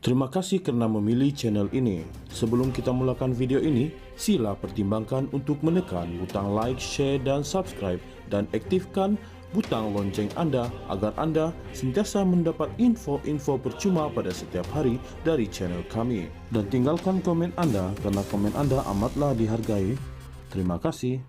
Terima kasih karena memilih channel ini. Sebelum kita mulakan video ini, sila pertimbangkan untuk menekan butang like, share, dan subscribe, dan aktifkan butang lonceng Anda agar Anda sentiasa mendapat info-info percuma pada setiap hari dari channel kami. Dan tinggalkan komen Anda karena komen Anda amatlah dihargai. Terima kasih.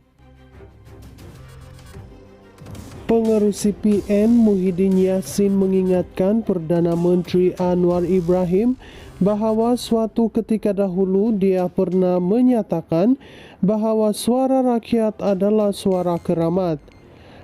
Pengerusi PN Muhyiddin Yassin mengingatkan Perdana Menteri Anwar Ibrahim bahawa suatu ketika dahulu dia pernah menyatakan bahawa suara rakyat adalah suara keramat.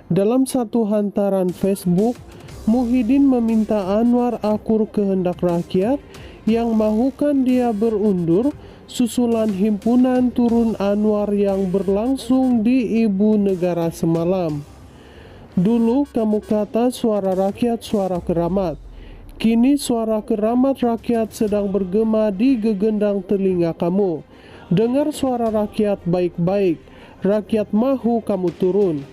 Dalam satu hantaran Facebook, Muhyiddin meminta Anwar akur kehendak rakyat yang mahukan dia berundur susulan himpunan turun Anwar yang berlangsung di Ibu Negara semalam. Dulu kamu kata suara rakyat suara keramat. Kini suara keramat rakyat sedang bergema di gegendang telinga kamu. Dengar suara rakyat baik-baik. Rakyat mahu kamu turun.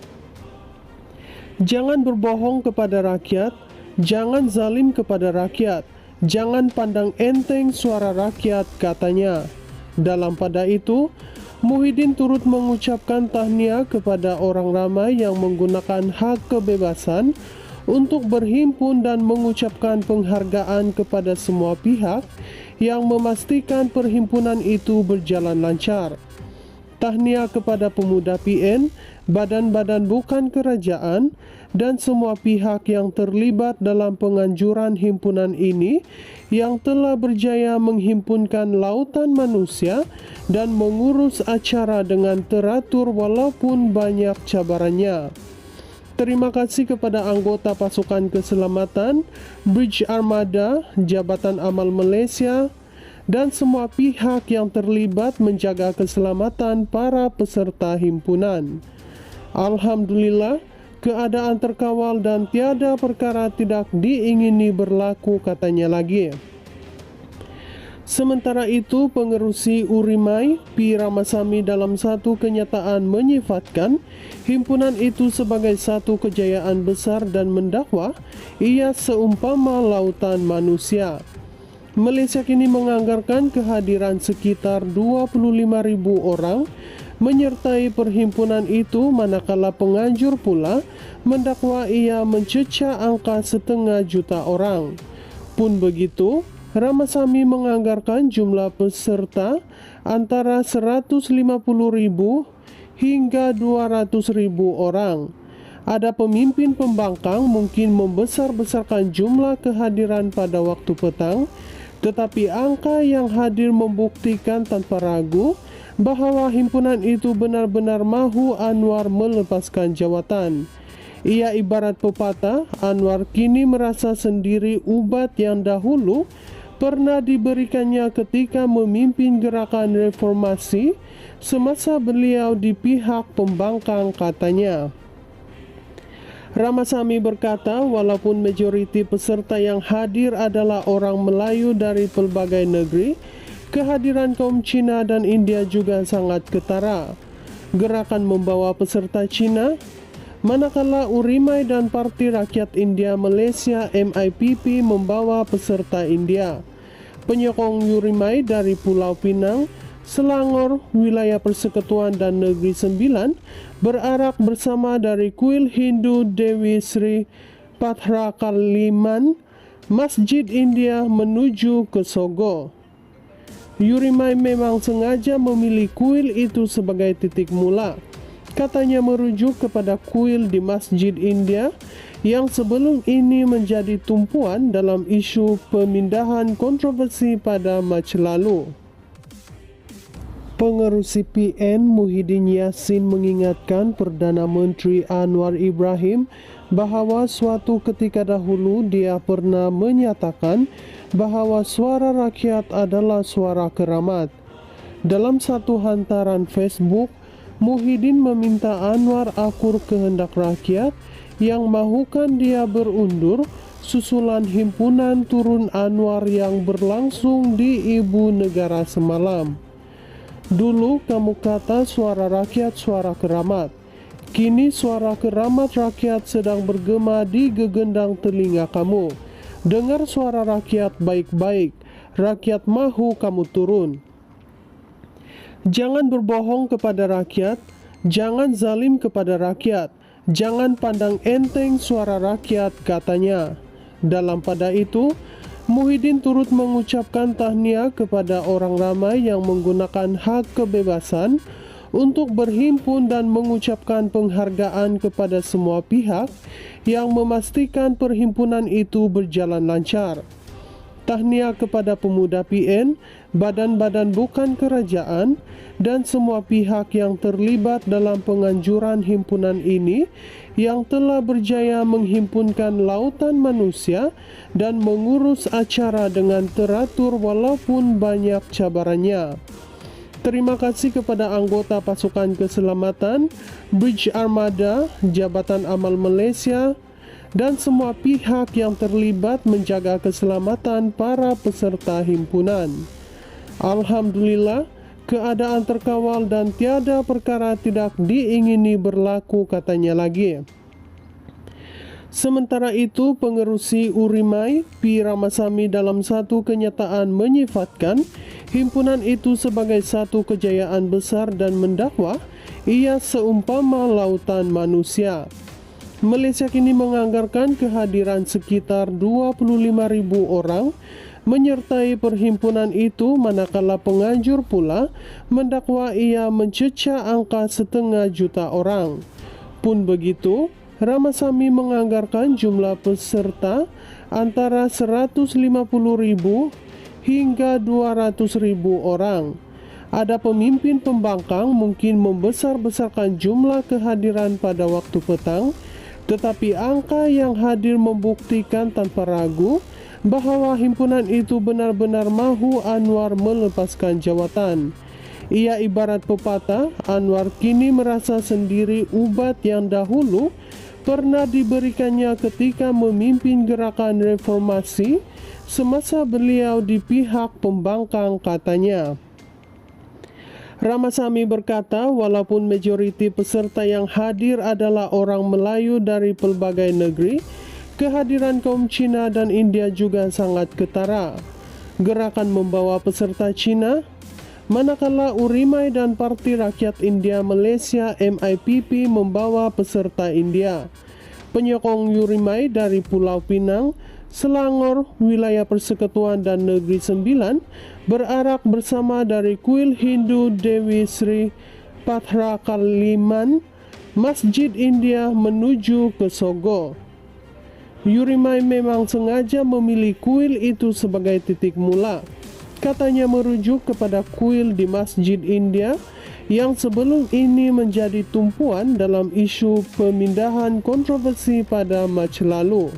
Jangan berbohong kepada rakyat. Jangan zalim kepada rakyat. Jangan pandang enteng suara rakyat, katanya. Dalam pada itu, Muhyiddin turut mengucapkan tahniah kepada orang ramai yang menggunakan hak kebebasan untuk berhimpun dan mengucapkan penghargaan kepada semua pihak yang memastikan perhimpunan itu berjalan lancar. Tahniah kepada pemuda PN, badan-badan bukan kerajaan, dan semua pihak yang terlibat dalam penganjuran himpunan ini yang telah berjaya menghimpunkan lautan manusia dan mengurus acara dengan teratur walaupun banyak cabarannya. Terima kasih kepada anggota pasukan keselamatan, Bridge Armada, Jabatan Amal Malaysia, dan semua pihak yang terlibat menjaga keselamatan para peserta himpunan. Alhamdulillah, keadaan terkawal dan tiada perkara tidak diingini berlaku, katanya lagi. Sementara itu, pengerusi Urimai, P. Ramasamy dalam satu kenyataan menyifatkan himpunan itu sebagai satu kejayaan besar dan mendakwa ia seumpama lautan manusia. Malaysia kini menganggarkan kehadiran sekitar 25.000 orang menyertai perhimpunan itu, manakala penganjur pula mendakwa ia mencecah angka 500,000 orang. Pun begitu, Ramasamy menganggarkan jumlah peserta antara 150.000 hingga 200.000 orang. Ada pemimpin pembangkang mungkin membesar-besarkan jumlah kehadiran pada waktu petang, tetapi angka yang hadir membuktikan tanpa ragu bahawa himpunan itu benar-benar mahu Anwar melepaskan jawatan. Ia ibarat pepatah, Anwar kini merasa sendiri ubat yang dahulu pernah diberikannya ketika memimpin gerakan reformasi semasa beliau di pihak pembangkang, katanya. Ramasamy berkata, walaupun majoriti peserta yang hadir adalah orang Melayu dari pelbagai negeri, kehadiran kaum Cina dan India juga sangat ketara. Gerakan membawa peserta Cina, manakala Urimai dan Parti Rakyat India Malaysia MIPP membawa peserta India. Penyokong Urimai dari Pulau Pinang, Selangor, Wilayah Persekutuan dan Negeri Sembilan berarak bersama dari kuil Hindu Dewi Sri Patrakaliman, Masjid India menuju ke Sogo. Urimai memang sengaja memilih kuil itu sebagai titik mula. Katanya merujuk kepada kuil di Masjid India yang sebelum ini menjadi tumpuan dalam isu pemindahan kontroversi pada Mac lalu. Pengerusi PN Muhyiddin Yassin mengingatkan Perdana Menteri Anwar Ibrahim bahawa suatu ketika dahulu dia pernah menyatakan bahawa suara rakyat adalah suara keramat. Dalam satu hantaran Facebook, Muhyiddin meminta Anwar akur kehendak rakyat yang mahukan dia berundur susulan himpunan turun Anwar yang berlangsung di Ibu Negara semalam. Dulu kamu kata suara rakyat suara keramat. Kini suara keramat rakyat sedang bergema di gegendang telinga kamu. Dengar suara rakyat baik-baik. rakyat mahu kamu turun. Jangan berbohong kepada rakyat, jangan zalim kepada rakyat, jangan pandang enteng suara rakyat, katanya. Dalam pada itu, Muhyiddin turut mengucapkan tahniah kepada orang ramai yang menggunakan hak kebebasan untuk berhimpun dan mengucapkan penghargaan kepada semua pihak yang memastikan perhimpunan itu berjalan lancar. Tahniah kepada pemuda PN, badan-badan bukan kerajaan, dan semua pihak yang terlibat dalam penganjuran himpunan ini yang telah berjaya menghimpunkan lautan manusia dan mengurus acara dengan teratur walaupun banyak cabarannya. Terima kasih kepada anggota pasukan keselamatan, Bridge Armada, Jabatan Amal Malaysia, dan semua pihak yang terlibat menjaga keselamatan para peserta himpunan. Alhamdulillah, keadaan terkawal dan tiada perkara tidak diingini berlaku, katanya lagi. Sementara itu, pengerusi Urimai P. Ramasamy dalam satu kenyataan menyifatkan himpunan itu sebagai satu kejayaan besar dan mendakwa ia seumpama lautan manusia. Malaysia kini menganggarkan kehadiran sekitar 25,000 orang menyertai perhimpunan itu, manakala penganjur pula mendakwa ia mencecah angka 500,000 orang. Pun begitu, Ramasamy menganggarkan jumlah peserta antara 150,000 hingga 200,000 orang. Ada pemimpin pembangkang mungkin membesar-besarkan jumlah kehadiran pada waktu petang, tetapi angka yang hadir membuktikan tanpa ragu bahawa himpunan itu benar-benar mahu Anwar melepaskan jawatan. Ia ibarat pepatah, Anwar kini merasa sendiri ubat yang dahulu pernah diberikannya ketika memimpin gerakan reformasi semasa beliau di pihak pembangkang, katanya. Ramasamy berkata, walaupun majoriti peserta yang hadir adalah orang Melayu dari pelbagai negeri, kehadiran kaum Cina dan India juga sangat ketara. Gerakan membawa peserta Cina, manakala Urimai dan Parti Rakyat India Malaysia MIPP membawa peserta India. Penyokong Urimai dari Pulau Pinang, Selangor, Wilayah Persekutuan dan Negeri Sembilan berarak bersama dari kuil Hindu Dewi Sri Patra Kaliman, Masjid India menuju ke Sogo. Urimai memang sengaja memilih kuil itu sebagai titik mula. Katanya merujuk kepada kuil di Masjid India yang sebelum ini menjadi tumpuan dalam isu pemindahan kontroversi pada Mac lalu.